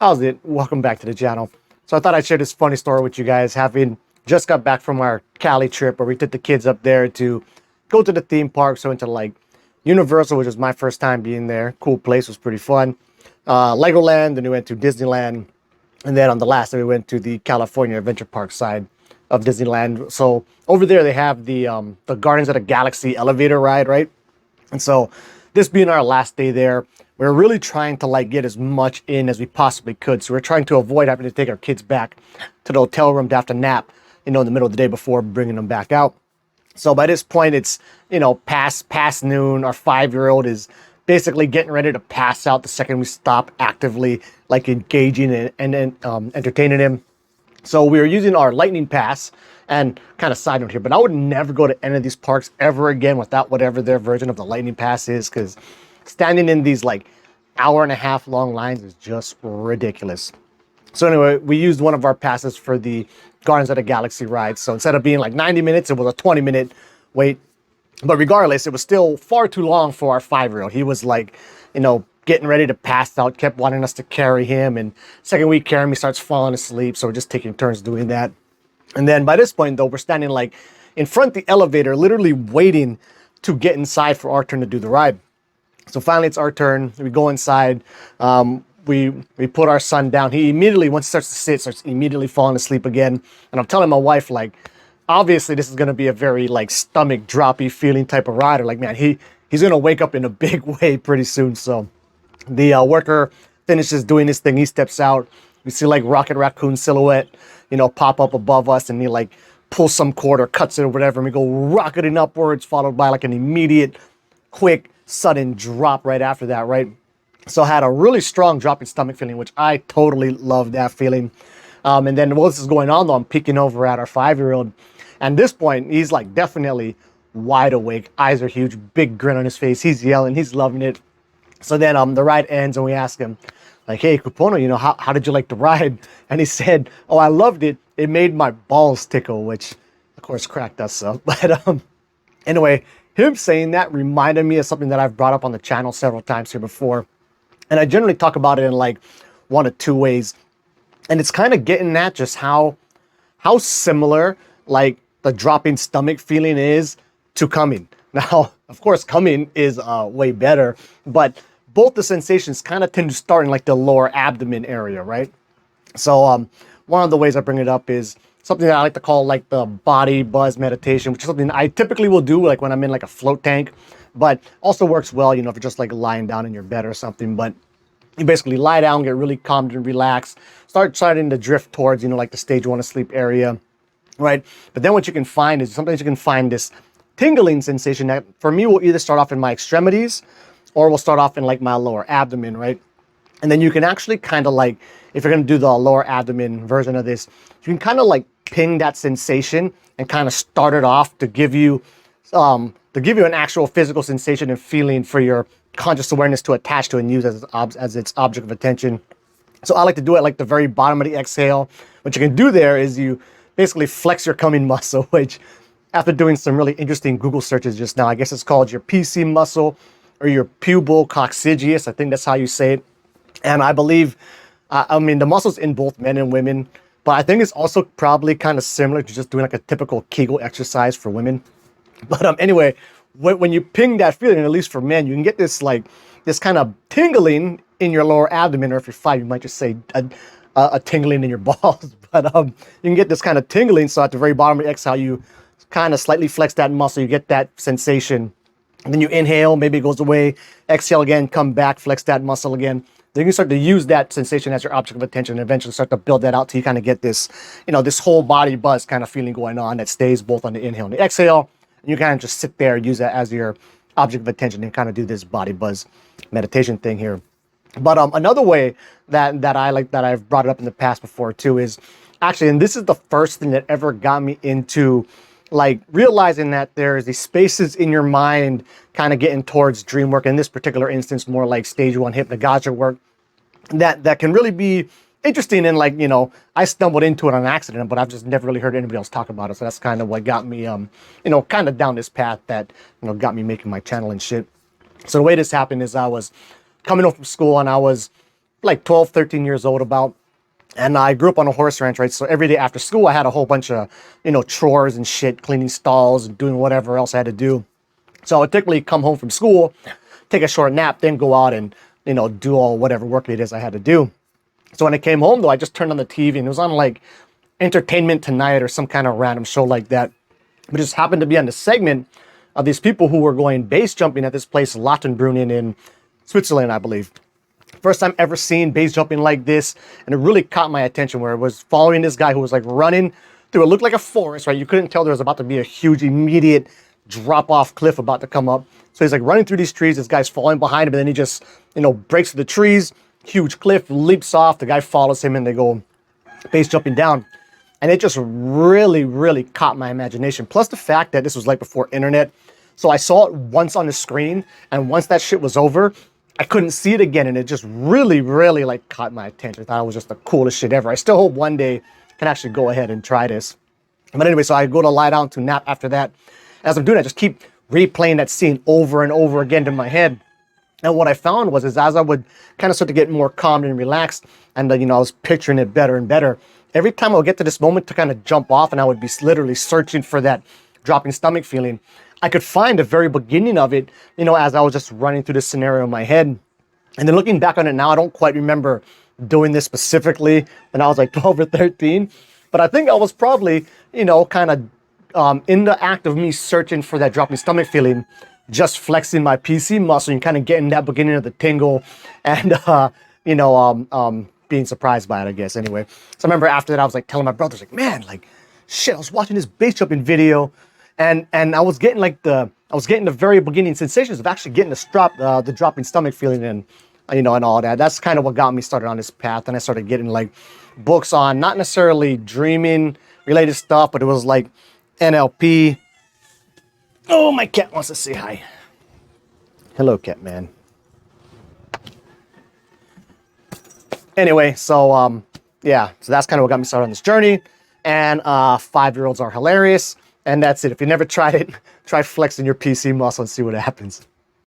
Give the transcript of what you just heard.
How's it? Welcome back to the channel. So I thought I'd share this funny story with you guys. Having just got back from our Cali trip where we took the kids up there to go to the theme park. So into like Universal, which was my first time being there. Cool place, was pretty fun. Legoland, then we went to Disneyland. And then on the last day, we went to the California Adventure Park side of Disneyland. So over there, they have the Guardians of the Galaxy elevator ride, right? And so this being our last day there, we're really trying to like get as much in as we possibly could. So we're trying to avoid having to take our kids back to the hotel room to have to nap, in the middle of the day before bringing them back out. So by this point, it's, past noon. Our 5-year-old is basically getting ready to pass out the second we stop actively like engaging and entertaining him. So we were using our lightning pass, and kind of side note here, but I would never go to any of these parks ever again without whatever their version of the lightning pass is, because standing in these like hour and a half long lines is just ridiculous. So anyway, we used one of our passes for the Guardians of the Galaxy ride. So instead of being like 90 minutes, it was a 20-minute wait. But regardless, it was still far too long for our 5-year-old. He was like, getting ready to pass out, kept wanting us to carry him. And second we carry him, he starts falling asleep. So we're just taking turns doing that. And then by this point, though, we're standing like in front of the elevator, literally waiting to get inside for our turn to do the ride. So finally, it's our turn. We go inside. We put our son down. He immediately, once he starts to sit, starts immediately falling asleep again. And I'm telling my wife, like, obviously this is going to be a very like stomach droppy feeling type of ride. Or like, man, he's going to wake up in a big way pretty soon. So the worker finishes doing this thing. He steps out. We see like Rocket Raccoon silhouette, pop up above us, and he like pulls some cord or cuts it or whatever. And we go rocketing upwards, followed by like an immediate, quick, sudden drop right after that, right? So I had a really strong dropping stomach feeling, which I totally love that feeling. And then while this is going on, though, I'm peeking over at our 5-year-old. And at this point, he's like definitely wide awake. Eyes are huge, big grin on his face. He's yelling, he's loving it. So then the ride ends and we ask him, like, hey, Kupono, how did you like the ride? And he said, oh, I loved it. It made my balls tickle, which of course cracked us up. But anyway, him saying that reminded me of something that I've brought up on the channel several times here before. And I generally talk about it in like one of two ways. And it's kind of getting at just how similar like the dropping stomach feeling is to coming. Now, of course, coming is way better, but both the sensations kind of tend to start in like the lower abdomen area, right? So one of the ways I bring it up is something that I like to call like the body buzz meditation, which is something I typically will do like when I'm in like a float tank, but also works well, if you're just like lying down in your bed or something. But you basically lie down, get really calm and relaxed, starting to drift towards, like the stage 1 of sleep area, right? But then what you can find is sometimes you can find this tingling sensation that for me will either start off in my extremities or will start off in like my lower abdomen, right? And then you can actually kind of like, if you're going to do the lower abdomen version of this, you can kind of like ping that sensation and kind of start it off to give you an actual physical sensation and feeling for your conscious awareness to attach to and use as its object of attention. So I like to do it like the very bottom of the exhale. What you can do there is you basically flex your coming muscle, which after doing some really interesting Google searches just now, I guess it's called your PC muscle or your pubal coccygeus. I think that's how you say it. And I believe, the muscle's in both men and women, but I think it's also probably kind of similar to just doing like a typical Kegel exercise for women. But anyway, when you ping that feeling, at least for men, you can get this kind of tingling in your lower abdomen, or if you're 5, you might just say a tingling in your balls. But you can get this kind of tingling. So at the very bottom of the exhale, you kind of slightly flex that muscle, you get that sensation. And then you inhale, maybe it goes away, exhale again, come back, flex that muscle again. Then you can start to use that sensation as your object of attention and eventually start to build that out till you kind of get this, this whole body buzz kind of feeling going on that stays both on the inhale and the exhale. And you kind of just sit there and use that as your object of attention and kind of do this body buzz meditation thing here. But another way that I like, that I've brought it up in the past before too, is actually, and this is the first thing that ever got me into like realizing that there's these spaces in your mind kind of getting towards dream work. In this particular instance, more like stage 1 hypnagogic work that can really be interesting. And like, I stumbled into it on accident, but I've just never really heard anybody else talk about it. So that's kind of what got me, kind of down this path that, got me making my channel and shit. So the way this happened is I was coming home from school and I was like 12, 13 years old about. And I grew up on a horse ranch, right? So every day after school, I had a whole bunch of, chores and shit, cleaning stalls and doing whatever else I had to do. So I would typically come home from school, take a short nap, then go out and, do all whatever work it is I had to do. So when I came home, though, I just turned on the TV and it was on like Entertainment Tonight or some kind of random show like that. But it just happened to be on the segment of these people who were going base jumping at this place, Lautenbrunnen in Switzerland, I believe. First time ever seeing base jumping like this, and it really caught my attention where it was following this guy who was like running through, it looked like a forest, right? You couldn't tell there was about to be a huge immediate drop off cliff about to come up. So he's like running through these trees, this guy's falling behind him, and then he just, breaks through the trees, huge cliff, leaps off, the guy follows him, and they go base jumping down. And it just really, really caught my imagination. Plus the fact that this was like before internet. So I saw it once on the screen, and once that shit was over, I couldn't see it again, and it just really, really like caught my attention. I thought it was just the coolest shit ever. I still hope one day I can actually go ahead and try this. But anyway, so I go to lie down to nap after that. As I'm doing, I just keep replaying that scene over and over again in my head. And what I found was, as I would kind of start to get more calm and relaxed, and I was picturing it better and better, every time I would get to this moment to kind of jump off, and I would be literally searching for that dropping stomach feeling, I could find the very beginning of it, as I was just running through this scenario in my head. And then looking back on it now, I don't quite remember doing this specifically when I was like 12 or 13. But I think I was probably, kind of in the act of me searching for that dropping stomach feeling, just flexing my PC muscle and kind of getting that beginning of the tingle and, being surprised by it, I guess. Anyway, so I remember after that, I was like telling my brothers, like, man, like, shit, I was watching this base jumping video. And I was getting the very beginning sensations of actually getting the dropping stomach feeling and and all that. That's kind of what got me started on this path. And I started getting like books on not necessarily dreaming related stuff, but it was like NLP. Oh, my cat wants to say hi. Hello, cat man. Anyway, so yeah, so that's kind of what got me started on this journey. And 5-year-olds are hilarious. And that's it. If you never tried it, try flexing your PC muscle and see what happens.